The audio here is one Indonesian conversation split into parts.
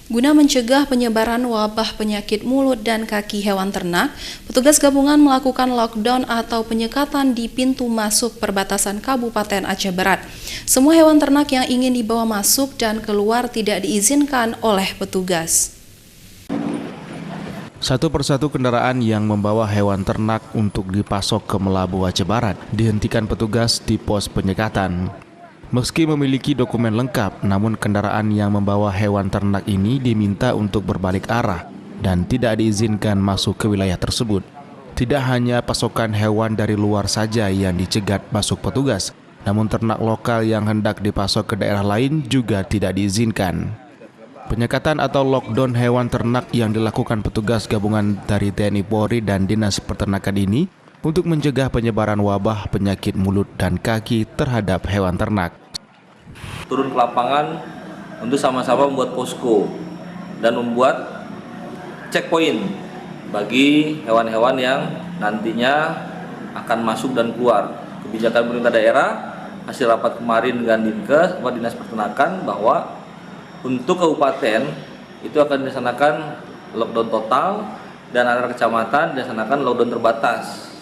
Guna mencegah penyebaran wabah penyakit mulut dan kaki hewan ternak, petugas gabungan melakukan lockdown atau penyekatan di pintu masuk perbatasan Kabupaten Aceh Barat. Semua hewan ternak yang ingin dibawa masuk dan keluar tidak diizinkan oleh petugas. Satu persatu kendaraan yang membawa hewan ternak untuk dipasok ke Melabu Aceh Barat dihentikan petugas di pos penyekatan. Meski memiliki dokumen lengkap, namun kendaraan yang membawa hewan ternak ini diminta untuk berbalik arah dan tidak diizinkan masuk ke wilayah tersebut. Tidak hanya pasokan hewan dari luar saja yang dicegat masuk petugas, namun ternak lokal yang hendak dipasok ke daerah lain juga tidak diizinkan. Penyekatan atau lockdown hewan ternak yang dilakukan petugas gabungan dari TNI Polri dan Dinas Peternakan ini untuk mencegah penyebaran wabah penyakit mulut dan kaki terhadap hewan ternak. Turun ke lapangan untuk sama-sama membuat posko dan membuat checkpoint bagi hewan-hewan yang nantinya akan masuk dan keluar. Kebijakan pemerintah daerah hasil rapat kemarin dengan Dinkes, Dinas Peternakan, bahwa untuk kabupaten itu akan dilaksanakan lockdown total dan antar kecamatan dilaksanakan lockdown terbatas.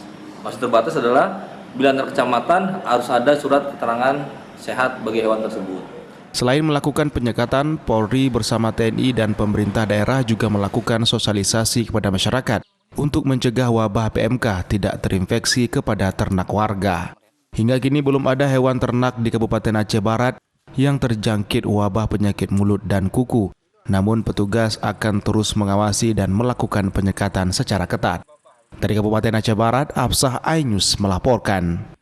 Maksud terbatas adalah bila antar kecamatan harus ada surat keterangan sehat bagi hewan tersebut. Selain melakukan penyekatan, Polri bersama TNI dan pemerintah daerah juga melakukan sosialisasi kepada masyarakat untuk mencegah wabah PMK tidak terinfeksi kepada ternak warga. Hingga kini belum ada hewan ternak di Kabupaten Aceh Barat yang terjangkit wabah penyakit mulut dan kuku. Namun petugas akan terus mengawasi dan melakukan penyekatan secara ketat. Dari Kabupaten Aceh Barat, Absah iNews melaporkan.